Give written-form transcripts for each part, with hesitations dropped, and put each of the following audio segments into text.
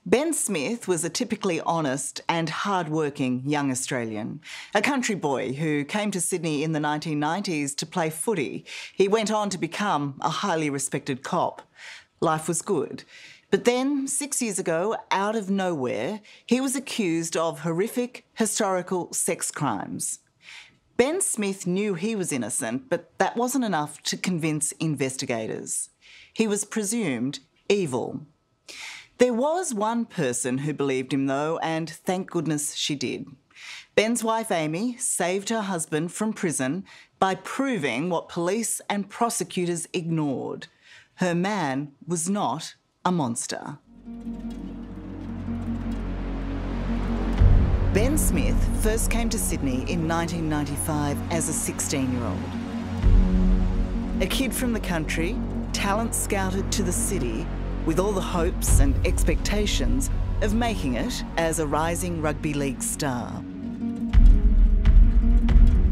Ben Smith was a typically honest and hard-working young Australian, a country boy who came to Sydney in the 1990s to play footy. He went on to become a highly respected cop. Life was good. But then, 6 years ago, out of nowhere, he was accused of horrific, historical sex crimes. Ben Smith knew he was innocent, but that wasn't enough to convince investigators. He was presumed evil. There was one person who believed him, though, and thank goodness she did. Ben's wife, Amy, saved her husband from prison by proving what police and prosecutors ignored. Her man was not a monster. Ben Smith first came to Sydney in 1995 as a 16-year-old. A kid from the country, talent scouted to the city with all the hopes and expectations of making it as a rising rugby league star.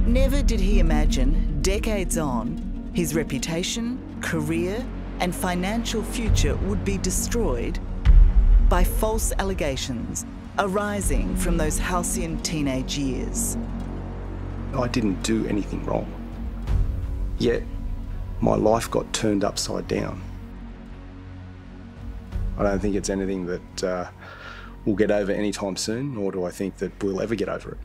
Never did he imagine, decades on, his reputation, career and financial future would be destroyed by false allegations arising from those halcyon teenage years. I didn't do anything wrong, yet my life got turned upside down. I don't think it's anything that we'll get over anytime soon, nor do I think that we'll ever get over it.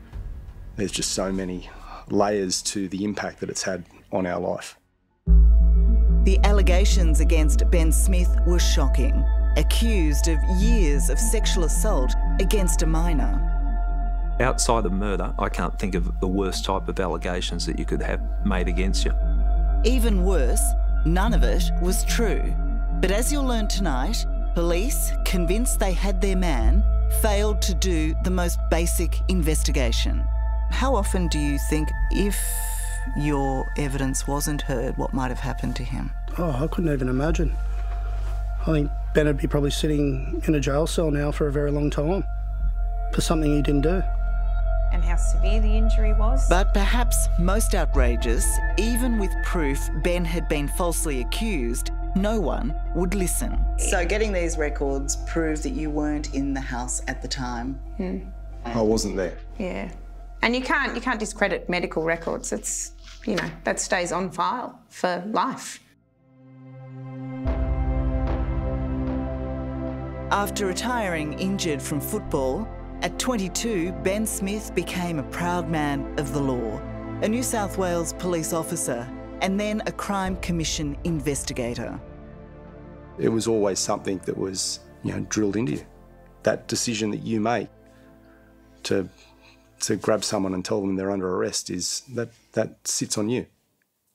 There's just so many layers to the impact that it's had on our life. The allegations against Ben Smith were shocking. Accused of years of sexual assault against a minor. Outside of murder, I can't think of the worst type of allegations that you could have made against you. Even worse, none of it was true. But as you'll learn tonight, police, convinced they had their man, failed to do the most basic investigation. How often do you think, if your evidence wasn't heard, what might have happened to him? Oh, I couldn't even imagine. I think Ben would be probably sitting in a jail cell now for a very long time for something he didn't do. And how severe the injury was. But perhaps most outrageous, even with proof Ben had been falsely accused, no one would listen. So getting these records proved that you weren't in the house at the time. I wasn't there. Yeah. And you can't discredit medical records. It's, you know, that stays on file for life. After retiring injured from football, at 22, Ben Smith became a proud man of the law, a New South Wales police officer, and then a Crime Commission investigator. It was always something that was, drilled into you. That decision that you make to grab someone and tell them they're under arrest is that sits on you.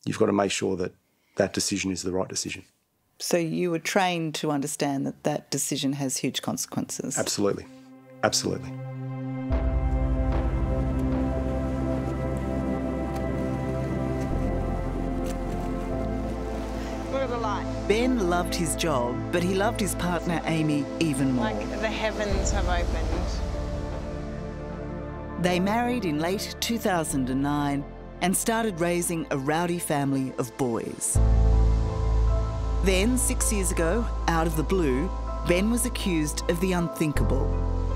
You've got to make sure that that decision is the right decision. So you were trained to understand that that decision has huge consequences? Absolutely. Absolutely. Look at the light. Ben loved his job, but he loved his partner Amy even more. Like the heavens have opened. They married in late 2009 and started raising a rowdy family of boys. Then, 6 years ago, out of the blue, Ben was accused of the unthinkable: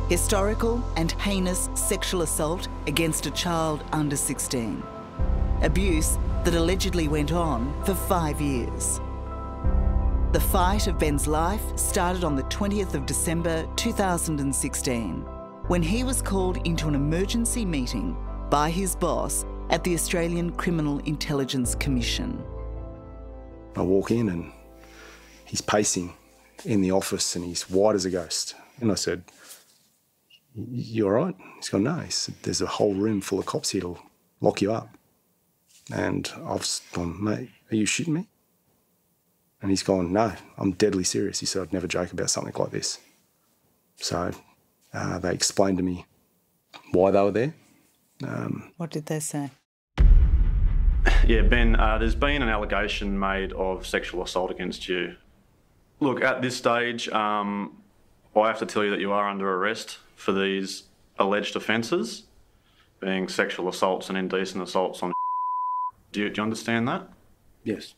historical and heinous sexual assault against a child under 16. Abuse that allegedly went on for 5 years. The fight of Ben's life started on the 20th of December 2016, when he was called into an emergency meeting by his boss at the Australian Criminal Intelligence Commission. I walk in and he's pacing in the office and he's white as a ghost. And I said, "You all right?" He's gone, "No." He said, "There's a whole room full of cops here to lock you up." And I've gone, "Mate, are you shitting me?" And he's gone, "No, I'm deadly serious." He said, "I'd never joke about something like this." So they explained to me why they were there. What did they say? Yeah, Ben, there's been an allegation made of sexual assault against you. Look, at this stage, I have to tell you that you are under arrest for these alleged offences, being sexual assaults and indecent assaults on. Do you understand that? Yes.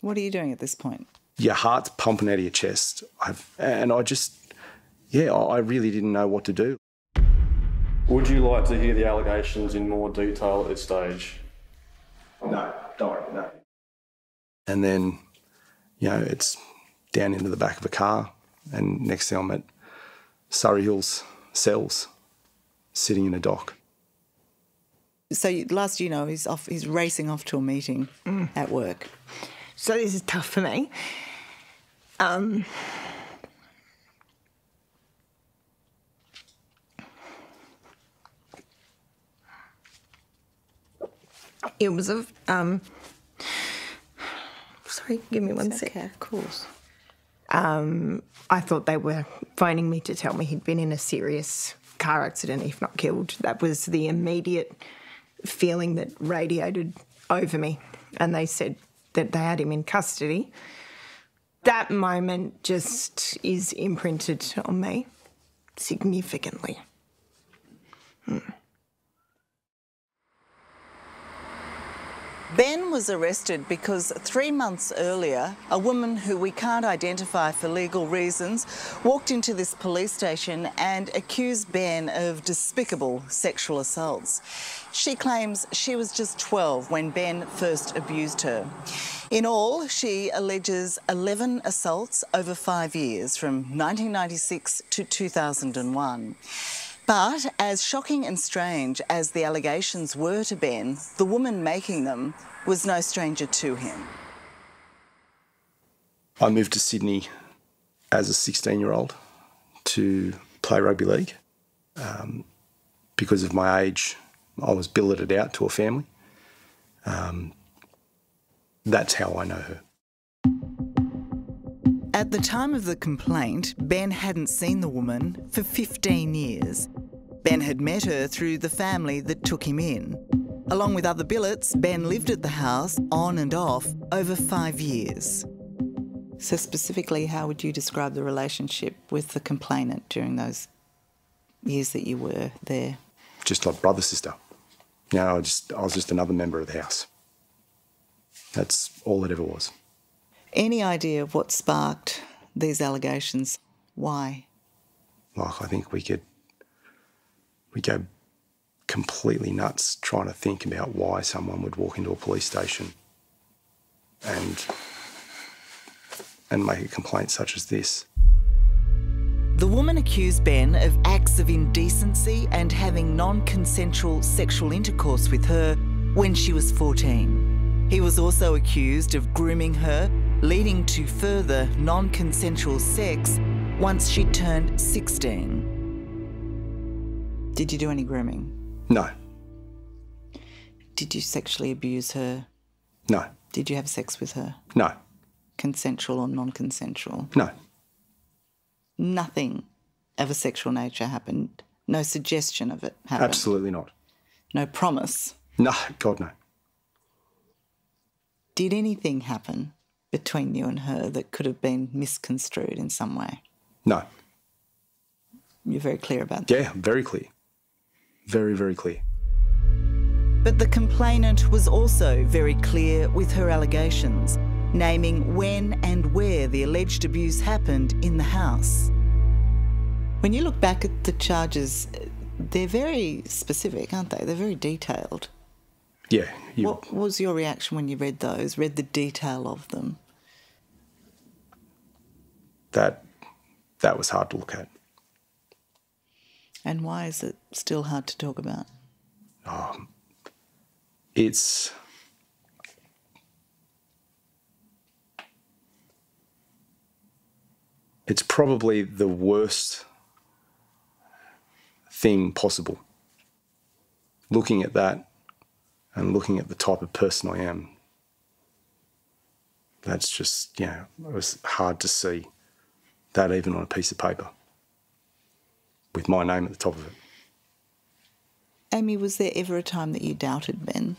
What are you doing at this point? Your heart's pumping out of your chest. Yeah, I really didn't know what to do. Would you like to hear the allegations in more detail at this stage? No, don't worry, no. And then, you know, it's down into the back of a car, and next thing I'm at Surrey Hills cells, sitting in a dock. So last you know, he's racing off to a meeting at work. So this is tough for me. It was a... sorry, give me one sec. Okay, of course. I thought they were phoning me to tell me he'd been in a serious car accident, if not killed. That was the immediate feeling that radiated over me. And they said that they had him in custody. That moment just is imprinted on me significantly. Ben was arrested because 3 months earlier, a woman who we can't identify for legal reasons walked into this police station and accused Ben of despicable sexual assaults. She claims she was just 12 when Ben first abused her. In all, she alleges 11 assaults over 5 years, from 1996 to 2001. But as shocking and strange as the allegations were to Ben, the woman making them was no stranger to him. I moved to Sydney as a 16-year-old to play rugby league. Because of my age, I was billeted out to a family. That's how I know her. At the time of the complaint, Ben hadn't seen the woman for 15 years. Ben had met her through the family that took him in. Along with other billets, Ben lived at the house on and off over 5 years. So specifically, how would you describe the relationship with the complainant during those years that you were there? Just like brother, sister. You know, I was just another member of the house. That's all it ever was. Any idea of what sparked these allegations? Why? Like, I think we go completely nuts trying to think about why someone would walk into a police station and make a complaint such as this. The woman accused Ben of acts of indecency and having non-consensual sexual intercourse with her when she was 14. He was also accused of grooming her, leading to further non-consensual sex once she turned 16. Did you do any grooming? No. Did you sexually abuse her? No. Did you have sex with her? No. Consensual or non-consensual? No. Nothing of a sexual nature happened? No suggestion of it happened? Absolutely not. No promise? No, God, no. Did anything happen between you and her that could have been misconstrued in some way? No. You're very clear about that? Yeah, very clear. Very, very clear. But the complainant was also very clear with her allegations, naming when and where the alleged abuse happened in the house. When you look back at the charges, they're very specific, aren't they? They're very detailed. Yeah. What was your reaction when you read those, read the detail of them? That was hard to look at. And why is it still hard to talk about? It's probably the worst thing possible. Looking at that and looking at the type of person I am, that's just, you know, it was hard to see that even on a piece of paper with my name at the top of it. Amy, was there ever a time that you doubted Ben?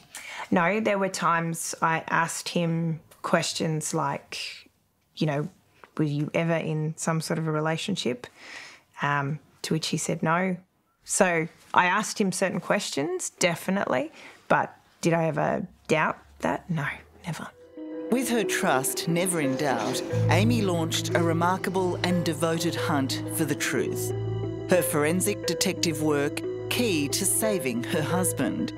No, there were times I asked him questions like, you know, were you ever in some sort of a relationship? To which he said no. So I asked him certain questions, definitely, but did I ever doubt that? No, never. With her trust never in doubt, Amy launched a remarkable and devoted hunt for the truth. Her forensic detective work key to saving her husband.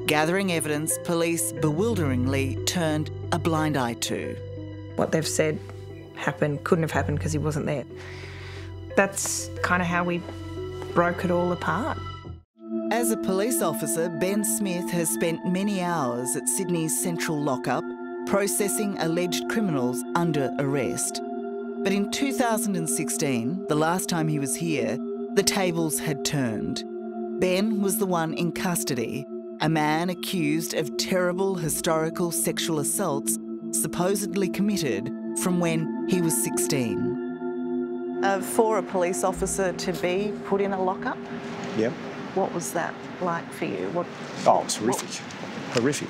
Gathering evidence police bewilderingly turned a blind eye to. What they've said happened, couldn't have happened because he wasn't there. That's kind of how we broke it all apart. As a police officer, Ben Smith has spent many hours at Sydney's central lockup processing alleged criminals under arrest. But in 2016, the last time he was here, the tables had turned. Ben was the one in custody, a man accused of terrible historical sexual assaults supposedly committed from when he was 16. For a police officer to be put in a lockup? Yep. What was that like for you? Oh, it was horrific. Horrific.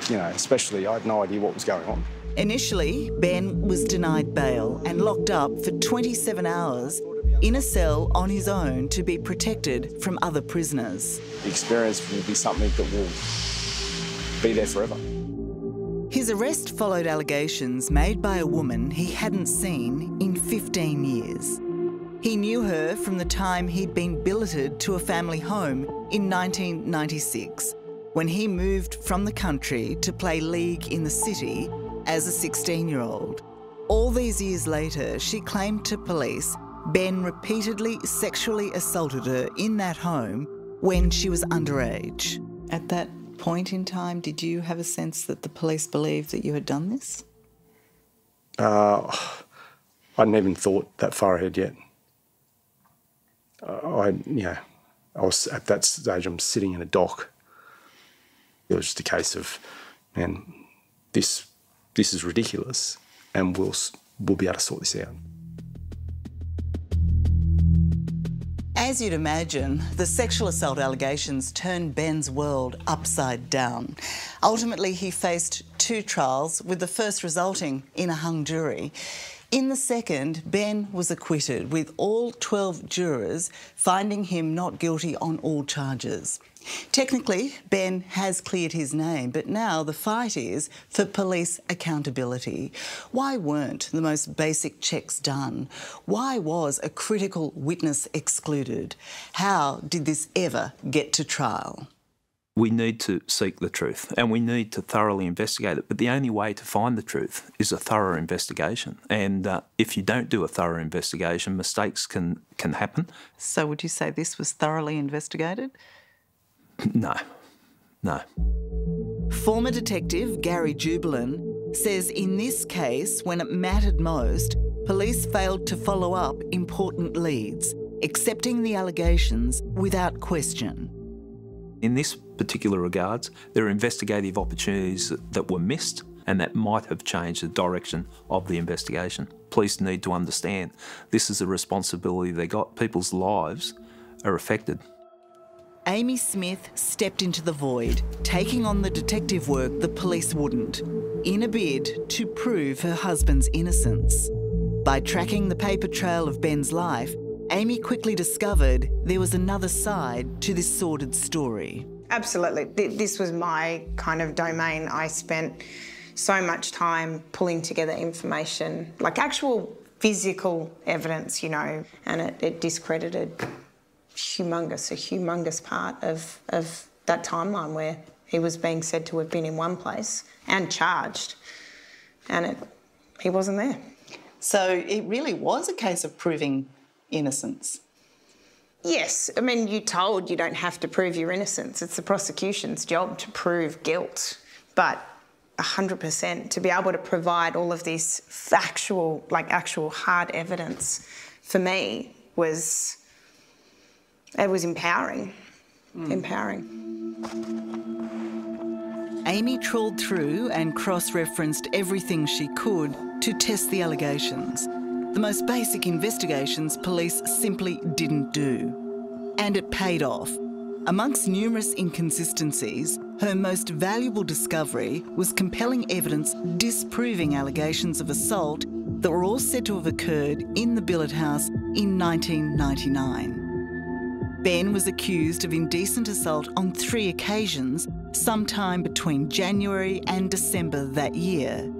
You know, especially I had no idea what was going on. Initially, Ben was denied bail and locked up for 27 hours in a cell on his own to be protected from other prisoners. The experience will be something that will be there forever. His arrest followed allegations made by a woman he hadn't seen in 15 years. He knew her from the time he'd been billeted to a family home in 1996, when he moved from the country to play league in the city as a 16-year-old. All these years later, she claimed to police Ben repeatedly sexually assaulted her in that home when she was underage. At that point in time, did you have a sense that the police believed that you had done this? I hadn't even thought that far ahead yet. I was at that stage, I'm sitting in a dock. It was just a case of, man, this is ridiculous, and we'll be able to sort this out. As you'd imagine, the sexual assault allegations turned Ben's world upside down. Ultimately, he faced 2 trials, with the first resulting in a hung jury. In the second, Ben was acquitted, with all 12 jurors finding him not guilty on all charges. Technically, Ben has cleared his name, but now the fight is for police accountability. Why weren't the most basic checks done? Why was a critical witness excluded? How did this ever get to trial? We need to seek the truth and we need to thoroughly investigate it. But the only way to find the truth is a thorough investigation. And if you don't do a thorough investigation, mistakes can happen. So would you say this was thoroughly investigated? No. Former detective Gary Jubilan says in this case, when it mattered most, police failed to follow up important leads, accepting the allegations without question. In this particular regards, there are investigative opportunities that were missed and that might have changed the direction of the investigation. Police need to understand this is a responsibility they got. People's lives are affected. Amy Smith stepped into the void, taking on the detective work the police wouldn't, in a bid to prove her husband's innocence. By tracking the paper trail of Ben's life, Amy quickly discovered there was another side to this sordid story. Absolutely. This was my kind of domain. I spent so much time pulling together information, like actual physical evidence, you know, and it discredited a humongous part of that timeline where he was being said to have been in one place and charged, and he wasn't there. So it really was a case of proving innocence. Yes, I mean, you're told you don't have to prove your innocence. It's the prosecution's job to prove guilt, but 100% to be able to provide all of this factual, like actual hard evidence, for me was empowering. Empowering. Amy trawled through and cross-referenced everything she could to test the allegations. The most basic investigations police simply didn't do. And it paid off. Amongst numerous inconsistencies, her most valuable discovery was compelling evidence disproving allegations of assault that were all said to have occurred in the billet house in 1999. Ben was accused of indecent assault on 3 occasions sometime between January and December that year.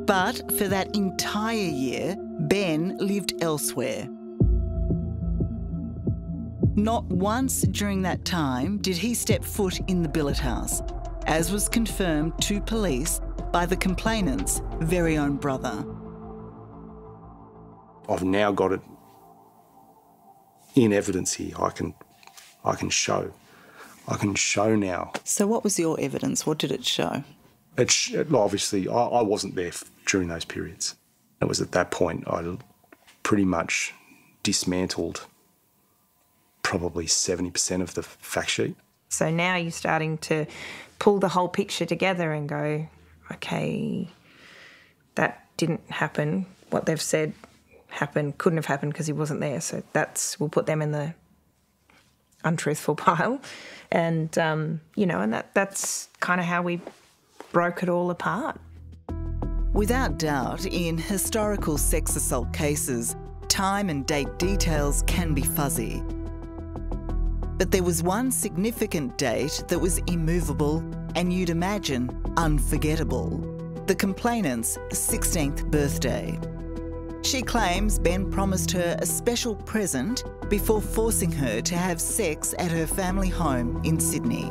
But for that entire year, Ben lived elsewhere. Not once during that time did he step foot in the billet house, as was confirmed to police by the complainant's very own brother. I've now got it in evidence here. I can show. I can show now. So what was your evidence? What did it show? Obviously, I wasn't there during those periods. It was at that point I pretty much dismantled probably 70% of the fact sheet. So now you're starting to pull the whole picture together and go, okay, that didn't happen. What they've said happened, couldn't have happened because he wasn't there. So we'll put them in the untruthful pile. And, and that's kind of how we broke it all apart. Without doubt, in historical sex assault cases, time and date details can be fuzzy. But there was one significant date that was immovable and you'd imagine unforgettable: the complainant's 16th birthday. She claims Ben promised her a special present before forcing her to have sex at her family home in Sydney.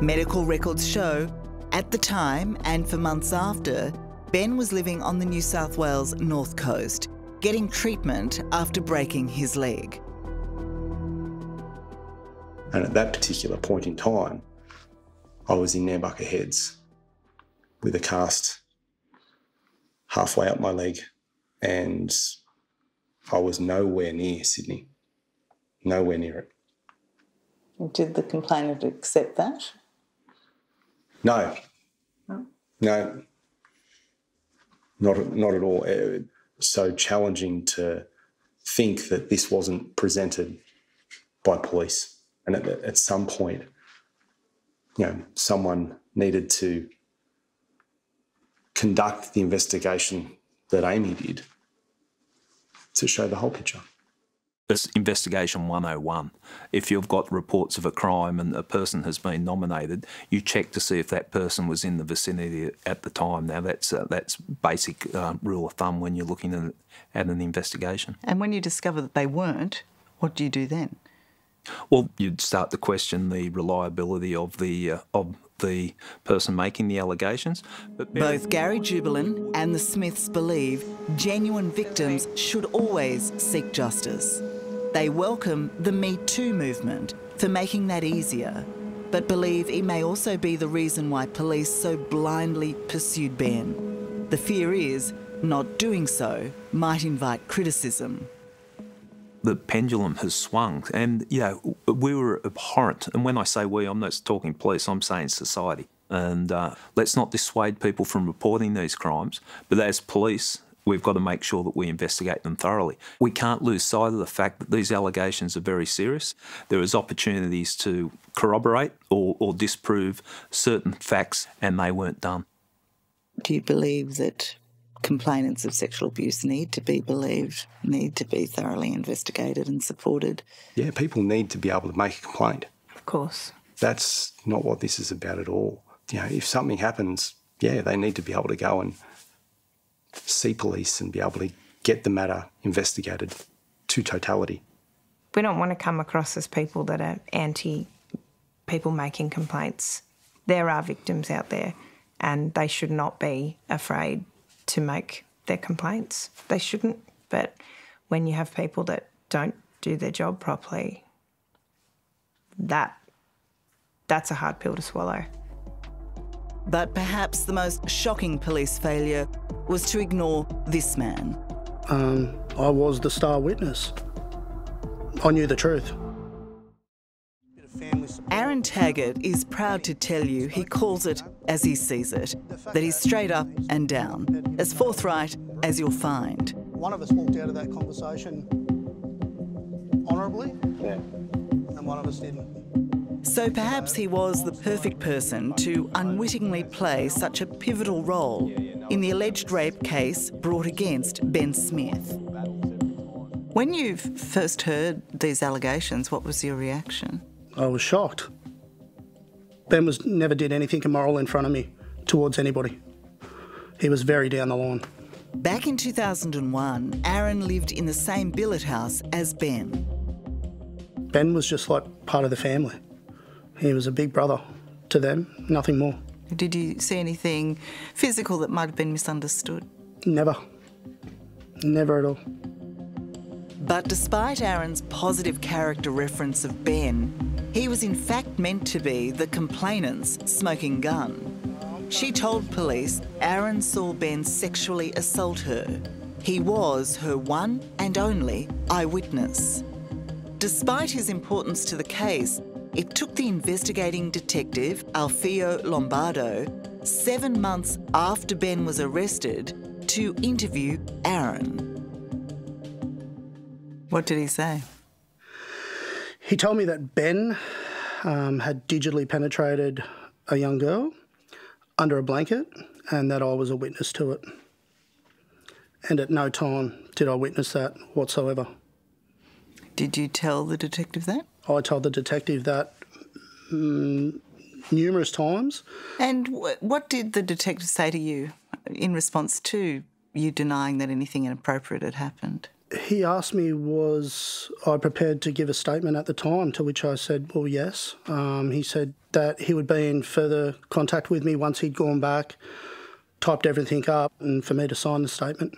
Medical records show, at the time and for months after, Ben was living on the New South Wales North Coast, getting treatment after breaking his leg. And at that particular point in time, I was in Nambucca Heads with a cast halfway up my leg, and I was nowhere near Sydney, nowhere near it. Did the complainant accept that? No. Oh. No. Not at all. It was so challenging to think that this wasn't presented by police. And at some point, someone needed to conduct the investigation that Amy did to show the whole picture. It's Investigation 101. If you've got reports of a crime and a person has been nominated, you check to see if that person was in the vicinity at the time. Now, that's basic rule of thumb when you're looking at an investigation. And when you discover that they weren't, what do you do then? Well, you'd start to question the reliability of the person making the allegations. But both Gary Jubelin and the Smiths believe genuine victims should always seek justice. They welcome the Me Too movement for making that easier, but believe it may also be the reason why police so blindly pursued Ben. The fear is not doing so might invite criticism. The pendulum has swung, and we were abhorrent. And when I say we, I'm not talking police, I'm saying society. And let's not dissuade people from reporting these crimes, but as police, we've got to make sure that we investigate them thoroughly. We can't lose sight of the fact that these allegations are very serious. There is opportunities to corroborate or disprove certain facts, and they weren't done. Do you believe that complainants of sexual abuse need to be believed, need to be thoroughly investigated and supported? Yeah, people need to be able to make a complaint. Of course. That's not what this is about at all. If something happens, they need to be able to go and see police and be able to get the matter investigated to totality. We don't want to come across as people that are anti people making complaints. There are victims out there, and they should not be afraid to make their complaints. They shouldn't. But when you have people that don't do their job properly, that's a hard pill to swallow. But perhaps the most shocking police failure was to ignore this man. I was the star witness. I knew the truth. Aaron Taggart is proud to tell you he calls it as he sees it, that he's straight up and down, as forthright as you'll find. One of us walked out of that conversation honourably, and one of us didn't. So perhaps he was the perfect person to unwittingly play such a pivotal role in the alleged rape case brought against Ben Smith. When you first heard these allegations, what was your reaction? I was shocked. Ben never did anything immoral in front of me towards anybody. He was very down the line. Back in 2001, Aaron lived in the same billet house as Ben. Ben was just like part of the family. He was a big brother to them, nothing more. Did you see anything physical that might have been misunderstood? Never. Never at all. But despite Aaron's positive character reference of Ben, he was in fact meant to be the complainant's smoking gun. She told police Aaron saw Ben sexually assault her. He was her one and only eyewitness. Despite his importance to the case, it took the investigating detective, Alfio Lombardo, 7 months after Ben was arrested to interview Aaron. What did he say? He told me that Ben had digitally penetrated a young girl under a blanket and that I was a witness to it. And at no time did I witness that whatsoever. Did you tell the detective that? I told the detective that numerous times. And what did the detective say to you in response to you denying that anything inappropriate had happened? He asked me, was I prepared to give a statement at the time, to which I said, well, yes. He said that he would be in further contact with me once he'd gone back, typed everything up, and for me to sign the statement.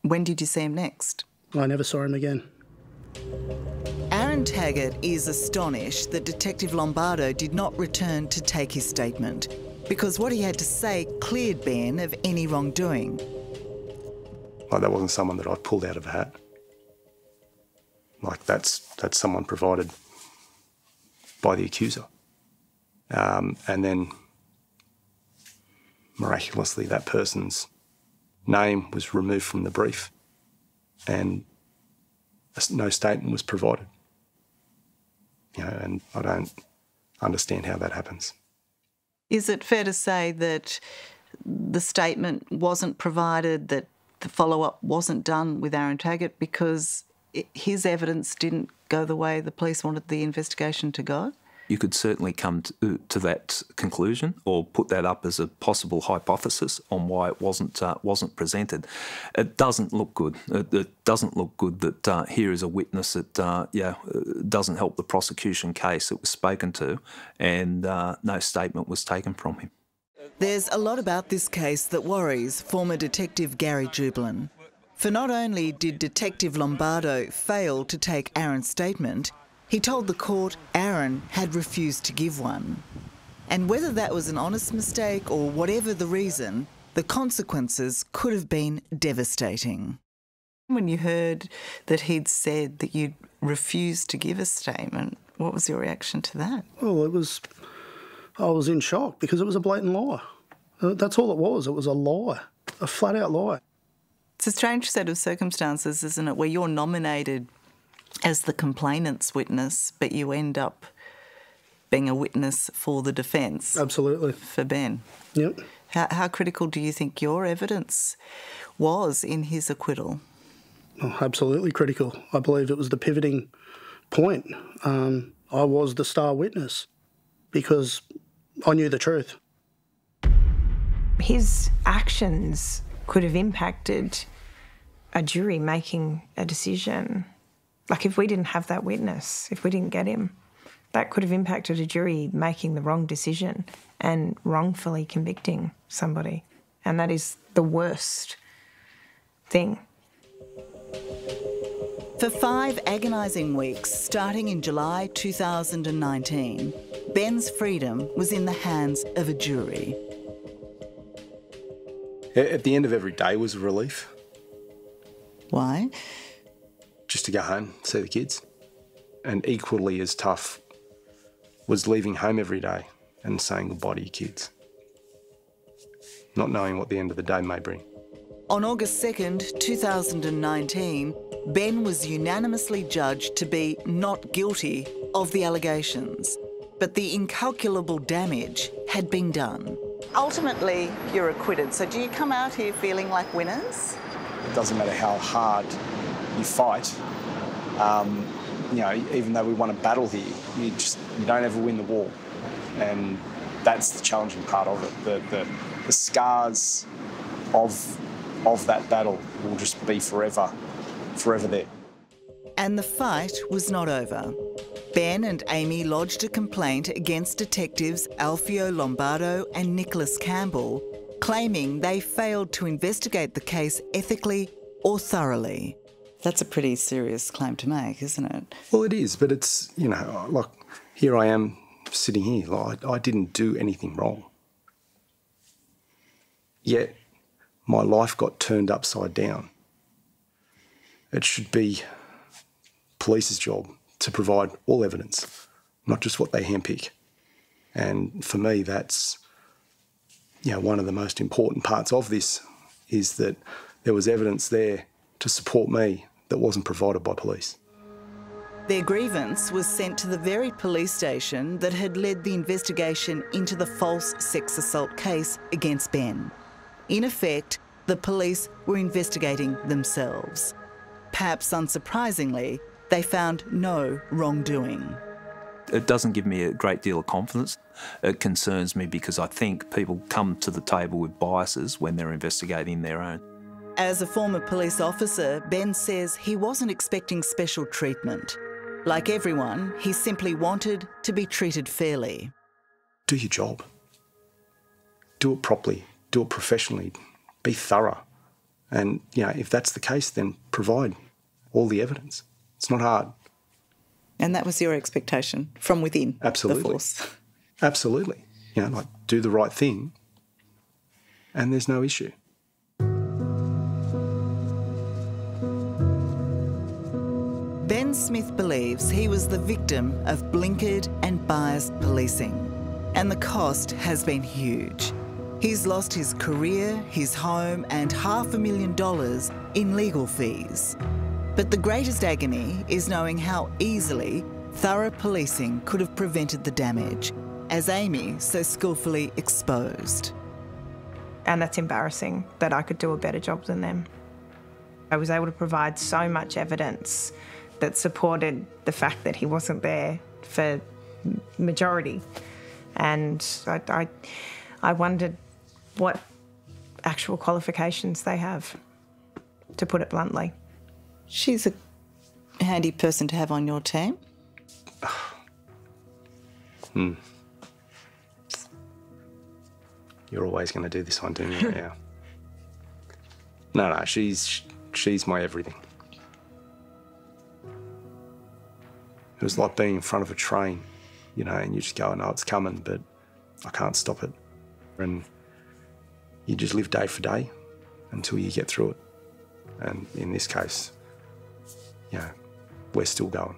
When did you see him next? I never saw him again. Aaron Taggart is astonished that Detective Lombardo did not return to take his statement because what he had to say cleared Ben of any wrongdoing. Like, that wasn't someone that I pulled out of a hat. Like, that's someone provided by the accuser. And then, miraculously, that person's name was removed from the brief and no statement was provided. You know, and I don't understand how that happens. Is it fair to say that the statement wasn't provided, that the follow-up wasn't done with Aaron Taggart because his evidence didn't go the way the police wanted the investigation to go? You could certainly come to that conclusion or put that up as a possible hypothesis on why it wasn't presented. It doesn't look good. It doesn't look good that here is a witness that doesn't help the prosecution case. It was spoken to and no statement was taken from him. There's a lot about this case that worries former Detective Gary Jublin. For not only did Detective Lombardo fail to take Aaron's statement, he told the court Aaron had refused to give one. And whether that was an honest mistake or whatever the reason, the consequences could have been devastating. When you heard that he'd said that you'd refused to give a statement, what was your reaction to that? Well, I was in shock because it was a blatant lie. That's all it was. It was a lie, a flat-out lie. It's a strange set of circumstances, isn't it, where you're nominated as the complainant's witness, but you end up being a witness for the defence. Absolutely. For Ben. Yep. How critical do you think your evidence was in his acquittal? Oh, absolutely critical. I believe it was the pivoting point. I was the star witness because I knew the truth. His actions could have impacted a jury making a decision. Like, if we didn't have that witness, if we didn't get him, that could have impacted a jury making the wrong decision and wrongfully convicting somebody. And that is the worst thing. For 5 agonising weeks, starting in July 2019, Ben's freedom was in the hands of a jury. At the end of every day was a relief. Why? Just to go home, see the kids. And equally as tough was leaving home every day and saying goodbye to your kids. Not knowing what the end of the day may bring. On August 2nd, 2019, Ben was unanimously judged to be not guilty of the allegations, but the incalculable damage had been done. Ultimately, you're acquitted, so do you come out here feeling like winners? It doesn't matter how hard you fight. You know, even though we won a battle here, you don't ever win the war. And that's the challenging part of it. The scars of that battle will just be forever there. And the fight was not over. Ben and Amy lodged a complaint against detectives Alfio Lombardo and Nicholas Campbell, claiming they failed to investigate the case ethically or thoroughly. That's a pretty serious claim to make, isn't it? Well, it is, but it's, you know, like, here I am sitting here. Like, I didn't do anything wrong. Yet my life got turned upside down. It should be police's job to provide all evidence, not just what they handpick. And for me, that's, you know, one of the most important parts of this is that there was evidence there to support me that wasn't provided by police. Their grievance was sent to the very police station that had led the investigation into the false sex assault case against Ben. In effect, the police were investigating themselves. Perhaps unsurprisingly, they found no wrongdoing. It doesn't give me a great deal of confidence. It concerns me because I think people come to the table with biases when they're investigating their own. As a former police officer, Ben says he wasn't expecting special treatment. Like everyone, he simply wanted to be treated fairly. Do your job. Do it properly. Do it professionally. Be thorough. And, you know, if that's the case, then provide all the evidence. It's not hard. And that was your expectation from within Absolutely. the force? Absolutely. You know, like, do the right thing and there's no issue. Ben Smith believes he was the victim of blinkered and biased policing, and the cost has been huge. He's lost his career, his home, and $500,000 in legal fees. But the greatest agony is knowing how easily thorough policing could have prevented the damage, as Amy so skillfully exposed. And that's embarrassing that I could do a better job than them. I was able to provide so much evidence that supported the fact that he wasn't there for majority. And I wondered what actual qualifications they have, to put it bluntly. She's a handy person to have on your team. You're always going to do this one, don't you? Yeah. No, she's my everything. It was like being in front of a train, you know, and you just go, no, it's coming, but I can't stop it. And you just live day for day until you get through it. And in this case, you know, we're still going.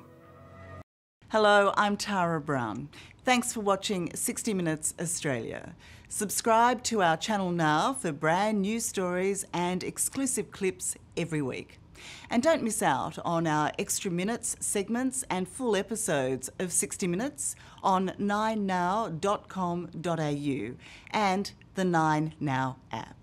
Hello, I'm Tara Brown. Thanks for watching 60 Minutes Australia. Subscribe to our channel now for brand new stories and exclusive clips every week. And don't miss out on our extra minutes, segments and full episodes of 60 Minutes on 9now.com.au and the 9Now app.